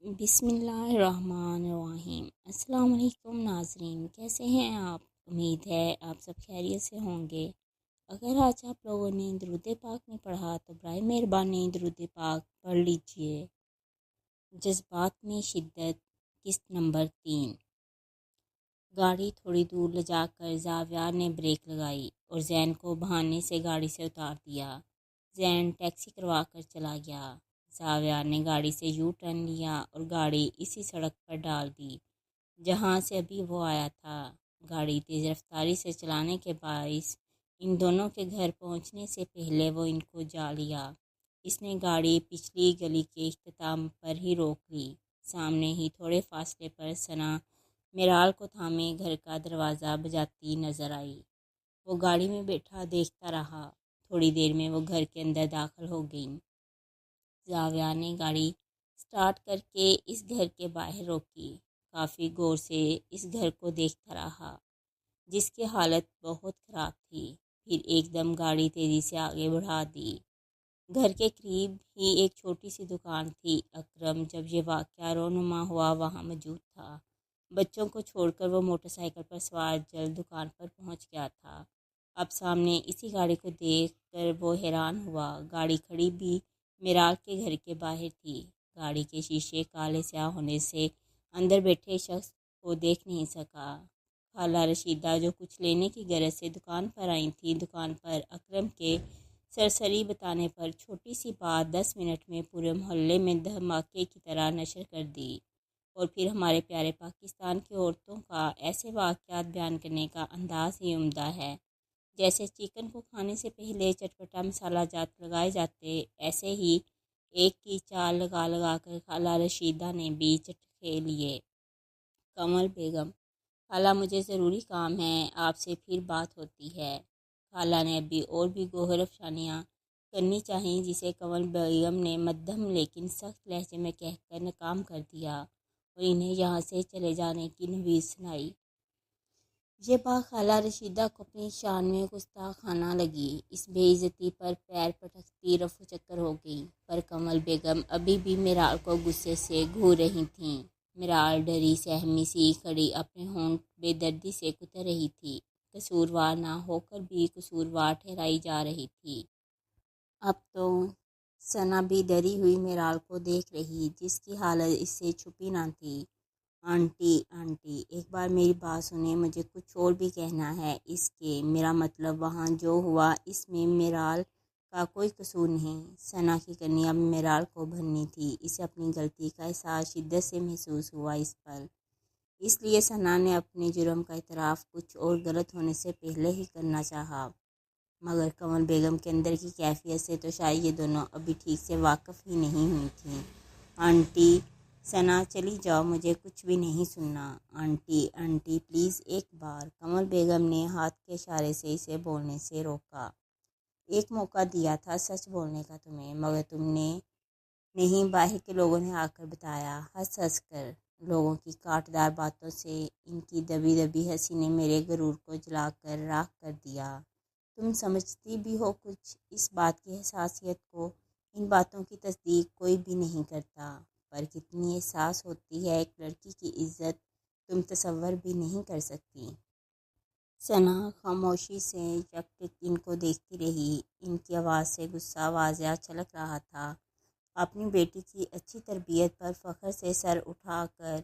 بسم اللہ الرحمن الرحیم۔ السلام علیکم ناظرین، کیسے ہیں آپ؟ امید ہے آپ سب خیریت سے ہوں گے۔ اگر آج آپ لوگوں نے درود پاک نہیں پڑھا تو برائے مہربانی درود پاک پڑھ لیجئے۔ جذبات میں شدت، قسط نمبر 3۔ گاڑی تھوڑی دور لے جا کر زاویار نے بریک لگائی اور زین کو بہانے سے گاڑی سے اتار دیا۔ زین ٹیکسی کروا کر چلا گیا۔ زاویار نے گاڑی سے یو ٹرن لیا اور گاڑی اسی سڑک پر ڈال دی جہاں سے ابھی وہ آیا تھا۔ گاڑی تیز رفتاری سے چلانے کے باعث ان دونوں کے گھر پہنچنے سے پہلے وہ ان کو جا لیا۔ اس نے گاڑی پچھلی گلی کے اختتام پر ہی روک لی۔ سامنے ہی تھوڑے فاصلے پر ثنا میرال کو تھامے گھر کا دروازہ بجاتی نظر آئی۔ وہ گاڑی میں بیٹھا دیکھتا رہا۔ تھوڑی دیر میں وہ گھر کے اندر داخل ہو گئیں۔ زاویہ نے گاڑی سٹارٹ کر کے اس گھر کے باہر روکی۔ کافی غور سے اس گھر کو دیکھتا رہا جس کی حالت بہت خراب تھی، پھر ایک دم گاڑی تیزی سے آگے بڑھا دی۔ گھر کے قریب ہی ایک چھوٹی سی دکان تھی۔ اکرم جب یہ واقعہ رونما ہوا وہاں موجود تھا۔ بچوں کو چھوڑ کر وہ موٹر سائیکل پر سوار جلد دکان پر پہنچ گیا تھا۔ اب سامنے اسی گاڑی کو دیکھ کر وہ حیران ہوا۔ گاڑی کھڑی بھی میرال کے گھر کے باہر تھی۔ گاڑی کے شیشے کالے سیاہ ہونے سے اندر بیٹھے شخص کو دیکھ نہیں سکا۔ خالہ رشیدہ جو کچھ لینے کی غرض سے دکان پر آئی تھی، دکان پر اکرم کے سرسری بتانے پر چھوٹی سی بات 10 منٹ میں پورے محلے میں دھماکے کی طرح نشر کر دی۔ اور پھر ہمارے پیارے پاکستان کی عورتوں کا ایسے واقعات بیان کرنے کا انداز ہی عمدہ ہے۔ جیسے چکن کو کھانے سے پہلے چٹپٹا مسالہ جات لگائے جاتے، ایسے ہی ایک کی چال لگا لگا کر خالہ رشیدہ نے بھی چٹکے لیے۔ کمل بیگم: خالہ مجھے ضروری کام ہے، آپ سے پھر بات ہوتی ہے۔ خالہ نے ابھی اور بھی گوہر افشانیاں کرنی چاہیں جسے کمل بیگم نے مدھم لیکن سخت لہجے میں کہہ کر ناکام کر دیا اور انہیں یہاں سے چلے جانے کی نوید سنائی۔ یہ بات خالہ رشیدہ کو اپنی شان میں گستاخانہ لگی۔ اس بے عزتی پر پیر پٹکتی رفو چکر ہو گئی، پر کمل بیگم ابھی بھی میرال کو غصے سے گھور رہی تھیں۔ میرال ڈری سہمی سی کھڑی اپنے ہونٹ بے دردی سے کتر رہی تھی۔ قصوروار نہ ہو کر بھی قصوروار ٹھہرائی جا رہی تھی۔ اب تو ثنا بھی ڈری ہوئی میرال کو دیکھ رہی جس کی حالت اس سے چھپی نہ تھی۔ آنٹی آنٹی ایک بار میری بات سنیں، مجھے کچھ اور بھی کہنا ہے اس کے میرا مطلب وہاں جو ہوا اس میں میرال کا کوئی قصور نہیں۔ ثنا کی کرنی اب میرال کو بھرنی تھی۔ اسے اپنی غلطی کا احساس شدت سے محسوس ہوا اس پل۔ اس لیے ثنا نے اپنے جرم کا اعتراف کچھ اور غلط ہونے سے پہلے ہی کرنا چاہا، مگر کمل بیگم کے اندر کی کیفیت سے تو شاید یہ دونوں ابھی ٹھیک سے واقف ہی نہیں ہوئی تھیں۔ آنٹی ثنا چلی جاؤ، مجھے کچھ بھی نہیں سننا۔ آنٹی آنٹی پلیز ایک بار۔ کمل بیگم نے ہاتھ کے اشارے سے اسے بولنے سے روکا۔ ایک موقع دیا تھا سچ بولنے کا تمہیں، مگر تم نے نہیں، باہر کے لوگوں نے آ کر بتایا، ہنس ہنس کر۔ لوگوں کی کاٹدار باتوں سے ان کی دبی دبی ہنسی نے میرے غرور کو جلا کر راکھ کر دیا۔ تم سمجھتی بھی ہو کچھ اس بات کی حساسیت کو؟ ان باتوں کی تصدیق کوئی بھی نہیں کرتا، پر کتنی احساس ہوتی ہے ایک لڑکی کی عزت تم تصور بھی نہیں کر سکتی۔ ثنا خاموشی سے یک ٹک ان کو دیکھتی رہی۔ ان کی آواز سے غصہ واضح چھلک رہا تھا۔ اپنی بیٹی کی اچھی تربیت پر فخر سے سر اٹھا کر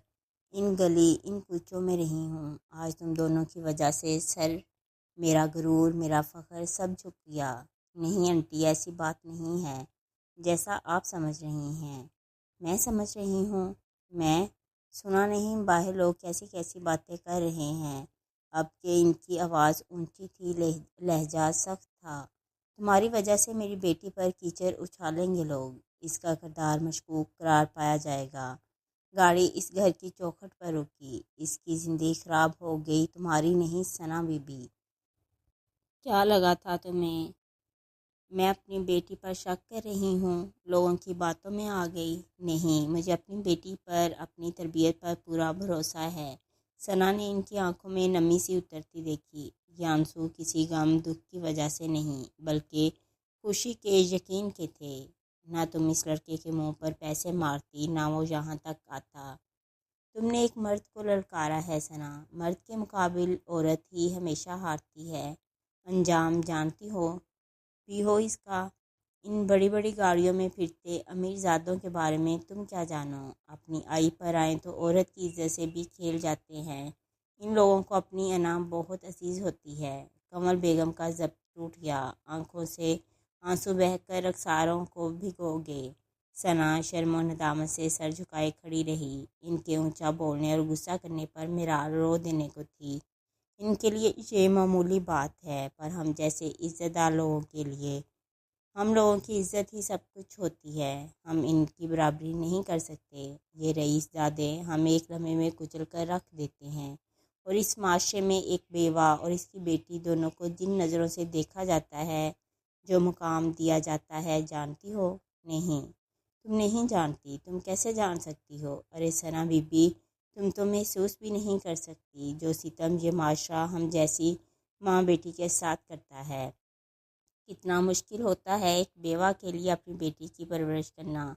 ان گلی ان کوچوں میں رہی ہوں۔ آج تم دونوں کی وجہ سے سر، میرا غرور، میرا فخر سب جھک گیا۔ نہیں آنٹی، ایسی بات نہیں ہے جیسا آپ سمجھ رہی ہیں۔ میں سمجھ رہی ہوں، میں سنا نہیں باہر لوگ کیسی کیسی باتیں کر رہے ہیں۔ اب کہ ان کی آواز اونچی تھی، لہجہ سخت تھا۔ تمہاری وجہ سے میری بیٹی پر کیچڑ اچھالیں گے لوگ، اس کا کردار مشکوک قرار پایا جائے گا۔ گاڑی اس گھر کی چوکھٹ پر رکی، اس کی زندگی خراب ہو گئی، تمہاری نہیں ثنا بی بی۔ کیا لگا تھا تمہیں میں اپنی بیٹی پر شک کر رہی ہوں، لوگوں کی باتوں میں آ گئی؟ نہیں، مجھے اپنی بیٹی پر، اپنی تربیت پر پورا بھروسہ ہے۔ ثنا نے ان کی آنکھوں میں نمی سی اترتی دیکھی۔ یہ آنسو کسی غم دکھ کی وجہ سے نہیں، بلکہ خوشی کے، یقین کے تھے۔ نہ تم اس لڑکے کے منہ پر پیسے مارتی، نہ وہ یہاں تک آتا۔ تم نے ایک مرد کو للکارا ہے ثنا، مرد کے مقابل عورت ہی ہمیشہ ہارتی ہے۔ انجام جانتی ہو بھی ہو اس کا؟ ان بڑی بڑی گاڑیوں میں پھرتے امیر زادوں کے بارے میں تم کیا جانو؟ اپنی آئی پر آئیں تو عورت کی عزت سے بھی کھیل جاتے ہیں۔ ان لوگوں کو اپنی انا بہت عزیز ہوتی ہے۔ کنول بیگم کا ضبط ٹوٹ گیا، آنکھوں سے آنسو بہہ کر رخساروں کو بھگو گئے۔ ثنا شرم و ندامت سے سر جھکائے کھڑی رہی۔ ان کے اونچا بولنے اور غصہ کرنے پر میرال رو دینے کو تھی۔ ان کے لیے یہ معمولی بات ہے، پر ہم جیسے عزت دار لوگوں کے لیے، ہم لوگوں کی عزت ہی سب کچھ ہوتی ہے۔ ہم ان کی برابری نہیں کر سکتے۔ یہ رئیس زادے ہم ایک لمحے میں کچل کر رکھ دیتے ہیں، اور اس معاشرے میں ایک بیوہ اور اس کی بیٹی دونوں کو جن نظروں سے دیکھا جاتا ہے، جو مقام دیا جاتا ہے، جانتی ہو؟ نہیں، تم نہیں جانتی۔ تم کیسے جان سکتی ہو؟ ارے ثنا بی بی، تم تو محسوس بھی نہیں کر سکتی جو ستم یہ معاشرہ ہم جیسی ماں بیٹی کے ساتھ کرتا ہے۔ کتنا مشکل ہوتا ہے ایک بیوہ کے لیے اپنی بیٹی کی پرورش کرنا،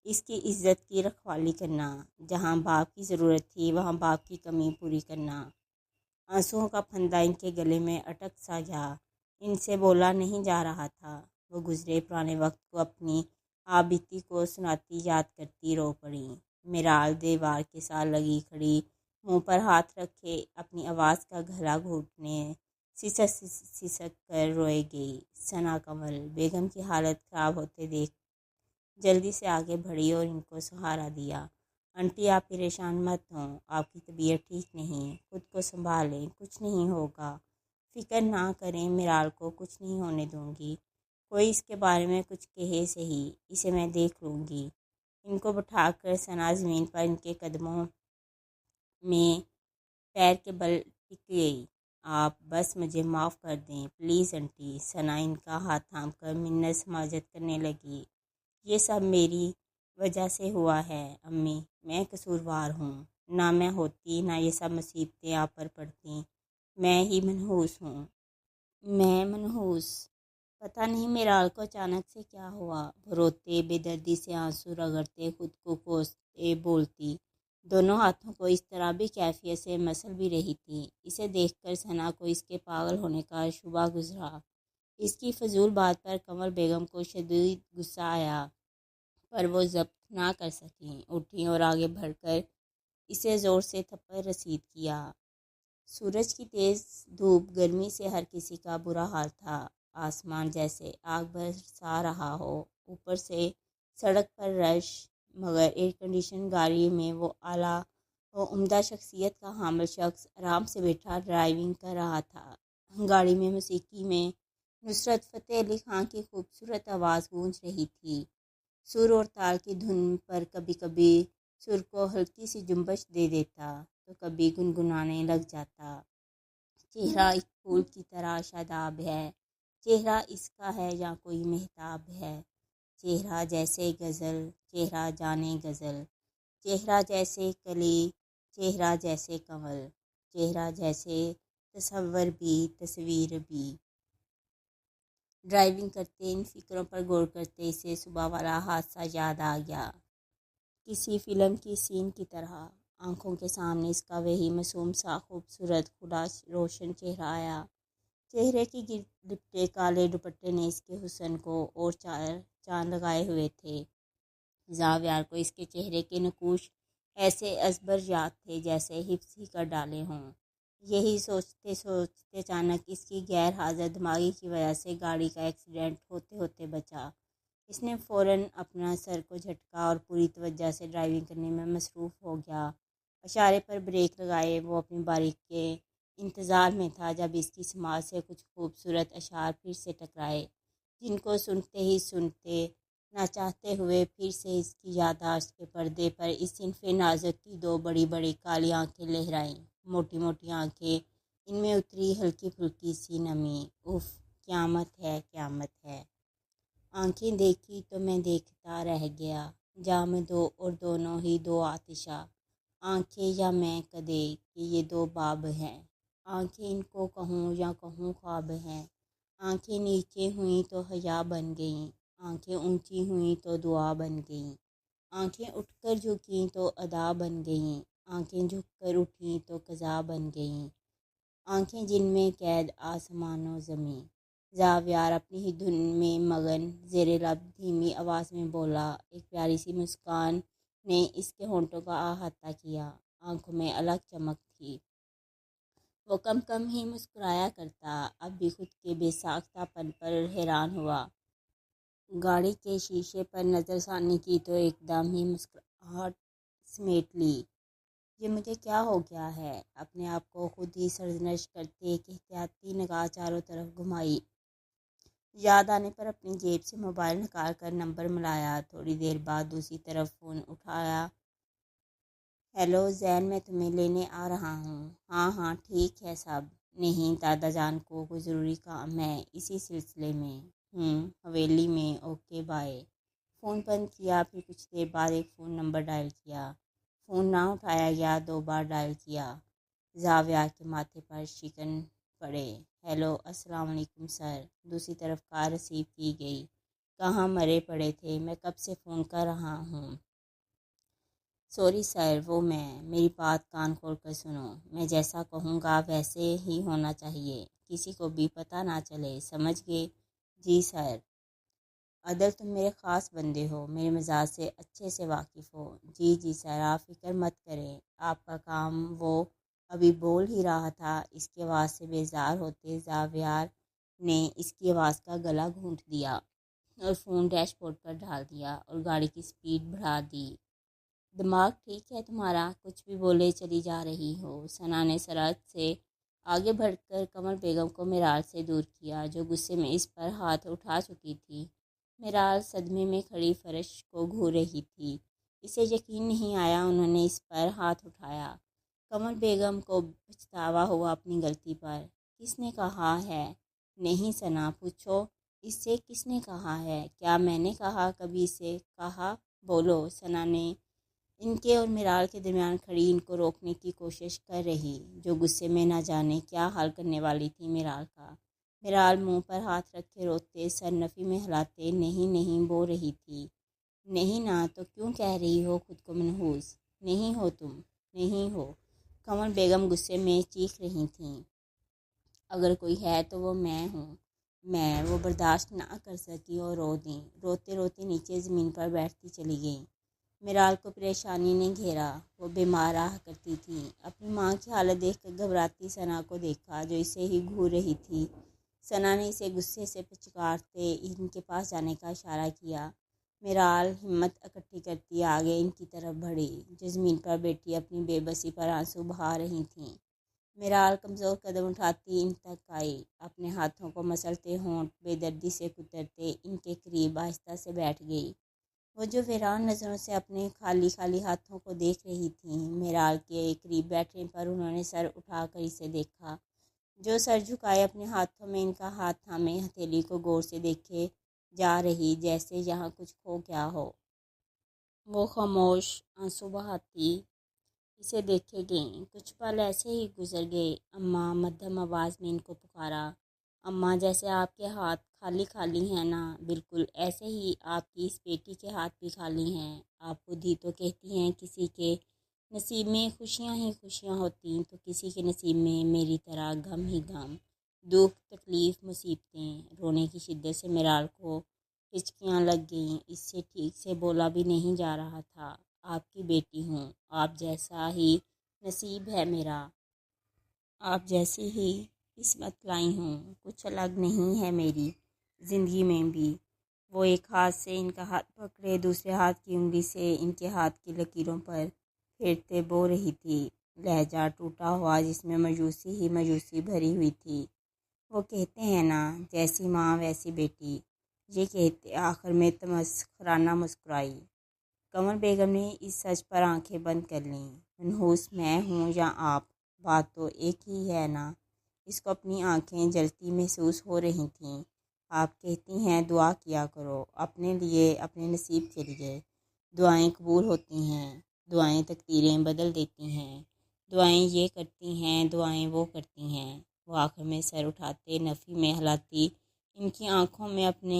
اس کی عزت کی رکھوالی کرنا۔ جہاں باپ کی ضرورت تھی وہاں باپ کی کمی پوری کرنا۔ آنسوؤں کا پھندا ان کے گلے میں اٹک سا گیا، ان سے بولا نہیں جا رہا تھا۔ وہ گزرے پرانے وقت کو اپنی آپ بیتی کو سناتی یاد کرتی رو پڑی۔ میرال دیوار کے ساتھ لگی کھڑی، منہ پر ہاتھ رکھے، اپنی آواز کا گلا گھونٹنے سسک سسک کر روئے گئی۔ ثنا کنول بیگم کی حالت خراب ہوتے دیکھ جلدی سے آگے بڑھی اور ان کو سہارا دیا۔ آنٹی آپ پریشان مت ہوں، آپ کی طبیعت ٹھیک نہیں، خود کو سنبھالیں، کچھ نہیں ہوگا، فکر نہ کریں، میرال کو کچھ نہیں ہونے دوں گی۔ کوئی اس کے بارے میں کچھ کہے صحیح، اسے میں دیکھ لوں گی۔ ان کو بٹھا کر ثنا زمین پر ان کے قدموں میں پیر کے بل ٹک گئی۔ آپ بس مجھے معاف کر دیں پلیز آنٹی۔ ثنا ان کا ہاتھ تھام کر منت سماجت کرنے لگی۔ یہ سب میری وجہ سے ہوا ہے امی، میں قصوروار ہوں۔ نہ میں ہوتی نہ یہ سب مصیبتیں آپ پر پڑتیں، میں ہی منحوس ہوں۔ میں منحوس؟ پتہ نہیں میرال کو اچانک سے کیا ہوا۔ وہ روتے، بے دردی سے آنسو رگڑتے، خود کو کوستے بولتی، دونوں ہاتھوں کو اس طرح بھی کیفیت سے مسل بھی رہی تھی۔ اسے دیکھ کر ثنا کو اس کے پاگل ہونے کا شبہ گزرا۔ اس کی فضول بات پر کنول بیگم کو شدید غصہ آیا، پر وہ ضبط نہ کر سکیں، اٹھیں اور آگے بڑھ کر اسے زور سے تھپڑ رسید کیا۔ سورج کی تیز دھوپ گرمی سے ہر کسی کا برا حال تھا۔ آسمان جیسے آگ برسا رہا ہو، اوپر سے سڑک پر رش، مگر ایئر کنڈیشن گاڑی میں وہ اعلیٰ و عمدہ شخصیت کا حامل شخص آرام سے بیٹھا ڈرائیونگ کر رہا تھا۔ گاڑی میں موسیقی میں نصرت فتح علی خان کی خوبصورت آواز گونج رہی تھی۔ سر اور تال کی دھن پر کبھی کبھی سر کو ہلکی سی جنبش دے دیتا تو کبھی گنگنانے لگ جاتا۔ چہرہ ایک پھول کی طرح شاداب ہے، چہرہ اس کا ہے یا کوئی مہتاب ہے۔ چہرہ جیسے غزل، چہرہ جانے غزل، چہرہ جیسے کلی، چہرہ جیسے کنول، چہرہ جیسے تصور بھی تصویر بھی۔ ڈرائیونگ کرتے، ان فکروں پر غور کرتے اسے صبح والا حادثہ یاد آ گیا، کسی فلم کی سین کی طرح۔ آنکھوں کے سامنے اس کا وہی معصوم سا خوبصورت کھلا روشن چہرہ آیا۔ چہرے کی گرد لپٹے کالے دوپٹے نے اس کے حسن کو اور چار چاند لگائے ہوئے تھے۔ زاویار کو اس کے چہرے کے نقوش ایسے ازبر یاد تھے جیسے حفظ ہی کر ڈالے ہوں۔ یہی سوچتے سوچتے اچانک اس کی غیر حاضر دماغی کی وجہ سے گاڑی کا ایکسیڈنٹ ہوتے ہوتے بچا۔ اس نے فوراً اپنا سر کو جھٹکا اور پوری توجہ سے ڈرائیونگ کرنے میں مصروف ہو گیا۔ اشارے پر بریک لگائے، وہ اپنی باری کے انتظار میں تھا جب اس کی سماعت سے کچھ خوبصورت اشعار پھر سے ٹکرائے، جن کو سنتے ہی سنتے نہ چاہتے ہوئے پھر سے اس کی یادداشت کے پردے پر اس صنف نازک کی دو بڑی بڑی کالی آنکھیں لہرائیں، موٹی موٹی آنکھیں، ان میں اتری ہلکی پھلکی سی نمی۔ اف، قیامت ہے، قیامت ہے۔ آنکھیں دیکھی تو میں دیکھتا رہ گیا، جام دو اور دونوں ہی دو آتشا، آنکھیں یا میں کدے کہ یہ دو باب ہیں۔ آنکھیں ان کو کہوں یا کہوں خواب ہیں، آنکھیں نیچے ہوئیں تو حیا بن گئیں، آنکھیں اونچی ہوئیں تو دعا بن گئیں، آنکھیں اٹھ کر جھکیں تو ادا بن گئیں، آنکھیں جھک کر اٹھیں تو قضا بن گئیں، آنکھیں جن میں قید آسمان و زمیں۔ زاویار اپنی ہی دھن میں مگن زیر لب دھیمی آواز میں بولا، ایک پیاری سی مسکان نے اس کے ہونٹوں کا احاطہ کیا، آنکھوں میں الگ چمک تھی۔ وہ کم کم ہی مسکرایا کرتا، اب بھی خود کے بے ساختہ پن پر حیران ہوا۔ گاڑی کے شیشے پر نظر ثانی کی تو ایک دم ہی مسکراہٹ سمیٹ لی۔ یہ مجھے کیا ہو گیا ہے؟ اپنے آپ کو خود ہی سرزنش کرتے ایک احتیاطی نگاہ چاروں طرف گھمائی۔ یاد آنے پر اپنی جیب سے موبائل نکال کر نمبر ملایا۔ تھوڑی دیر بعد دوسری طرف فون اٹھایا۔ ہیلو زین، میں تمہیں لینے آ رہا ہوں۔ ہاں ہاں ٹھیک ہے سب۔ نہیں، دادا جان کو کوئی ضروری کام ہے، اسی سلسلے میں۔ حویلی میں، اوکے بائے۔ فون بند کیا، پھر کچھ دیر بعد ایک فون نمبر ڈائل کیا۔ فون نہ اٹھایا گیا، 2 بار ڈائل کیا۔ زاویار کے ماتھے پر شکن پڑے۔ ہیلو، السلام علیکم سر۔ دوسری طرف کال ریسیو کی گئی۔ کہاں مرے پڑے تھے؟ میں کب سے فون کر رہا ہوں۔ سوری سر، وہ میری بات کان کھول کر سنو۔ میں جیسا کہوں گا ویسے ہی ہونا چاہیے، کسی کو بھی پتہ نہ چلے، سمجھ گئے؟ جی سر۔ عدل، تم میرے خاص بندے ہو، میرے مزاج سے اچھے سے واقف ہو۔ جی سر، آپ فکر مت کریں، آپ کا کام۔ وہ ابھی بول ہی رہا تھا، اس کی آواز سے بیزار ہوتے زاویار نے اس کی آواز کا گلا گھونٹ دیا اور فون ڈیش بورڈ پر ڈال دیا اور گاڑی کی سپیڈ بڑھا دی۔ دماغ ٹھیک ہے تمہارا؟ کچھ بھی بولے چلی جا رہی ہو۔ ثنا نے سرعت سے آگے بڑھ کر قمر بیگم کو میرال سے دور کیا، جو غصے میں اس پر ہاتھ اٹھا چکی تھی۔ میرال صدمے میں کھڑی فرش کو گھور رہی تھی۔ اسے یقین نہیں آیا انہوں نے اس پر ہاتھ اٹھایا۔ قمر بیگم کو پچھتاوا ہوا اپنی غلطی پر۔ کس نے کہا ہے؟ نہیں ثنا، پوچھو اس سے، کس نے کہا ہے؟ کیا میں نے کہا کبھی اسے؟ کہا، بولو۔ ثنا نے ان کے اور میرال کے درمیان کھڑی ان کو روکنے کی کوشش کر رہی، جو غصے میں نہ جانے کیا حال کرنے والی تھی میرال کا۔ میرال منہ پر ہاتھ رکھے روتے، سر نفی میں ہلاتے نہیں بول رہی تھی۔ نہیں نا، تو کیوں کہہ رہی ہو خود کو منحوس؟ نہیں ہو تم، نہیں ہو۔ قمر بیگم غصے میں چیخ رہی تھیں۔ اگر کوئی ہے تو وہ میں ہوں۔ وہ برداشت نہ کر سکی اور رو دیں۔ روتے روتے نیچے زمین پر بیٹھتی چلی گئیں۔ میرال کو پریشانی نے گھیرا۔ وہ بیمار رہا کرتی تھی۔ اپنی ماں کی حالت دیکھ کر گھبراتی ثنا کو دیکھا، جو اسے ہی گھور رہی تھی۔ ثنا نے اسے غصے سے پچکارتے ان کے پاس جانے کا اشارہ کیا۔ میرال ہمت اکٹھی کرتی آگے ان کی طرف بڑھی، جو زمین پر بیٹھی اپنی بے بسی پر آنسو بہا رہی تھیں۔ میرال کمزور قدم اٹھاتی ان تک آئی، اپنے ہاتھوں کو مسلتے ہونٹ بے دردی سے کترتے ان کے قریب آہستہ سے بیٹھ گئی۔ وہ جو ویران نظروں سے اپنے خالی ہاتھوں کو دیکھ رہی تھیں۔ میرال کے قریب بیٹھنے پر انہوں نے سر اٹھا کر اسے دیکھا، جو سر جھکائے اپنے ہاتھوں میں ان کا ہاتھ تھامے ہتھیلی کو غور سے دیکھے جا رہی، جیسے یہاں کچھ کھو گیا ہو۔ وہ خاموش آنسو بہاتی اسے دیکھے گئیں۔ کچھ پل ایسے ہی گزر گئے۔ اماں، مدھم آواز میں ان کو پکارا۔ اماں، جیسے آپ کے ہاتھ خالی ہیں نا، بالکل ایسے ہی آپ کی اس بیٹی کے ہاتھ بھی خالی ہیں۔ آپ خود ہی تو کہتی ہیں کسی کے نصیب میں خوشیاں ہی خوشیاں ہوتی تو کسی کے نصیب میں میری طرح غم ہی غم، دکھ، تکلیف، مصیبتیں۔ رونے کی شدت سے میرال کو ہچکیاں لگ گئیں۔ اس سے ٹھیک سے بولا بھی نہیں جا رہا تھا۔ آپ کی بیٹی ہوں، آپ جیسا ہی نصیب ہے میرا، آپ جیسی ہی قسمت لائی ہوں، کچھ الگ نہیں ہے میری زندگی میں بھی۔ وہ ایک ہاتھ سے ان کا ہاتھ پکڑے، دوسرے ہاتھ کی انگلی سے ان کے ہاتھ کی لکیروں پر پھیرتے بول رہی تھی، لہجہ ٹوٹا ہوا جس میں مایوسی ہی مایوسی بھری ہوئی تھی۔ وہ کہتے ہیں نا، جیسی ماں ویسی بیٹی، یہ کہتے آخر میں تمسخرانہ مسکرائی۔ قمر بیگم نے اس سچ پر آنکھیں بند کر لیں۔ منحوس میں ہوں یا آپ، بات تو ایک ہی ہے نا۔ اس کو اپنی آنکھیں جلتی محسوس ہو رہی تھیں۔ آپ کہتی ہیں دعا کیا کرو، اپنے لیے، اپنے نصیب کے لیے۔ دعائیں قبول ہوتی ہیں، دعائیں تقدیریں بدل دیتی ہیں، دعائیں یہ کرتی ہیں، دعائیں وہ کرتی ہیں۔ وہ آخر میں سر اٹھاتے، نفی میں ہلاتی ان کی آنکھوں میں اپنے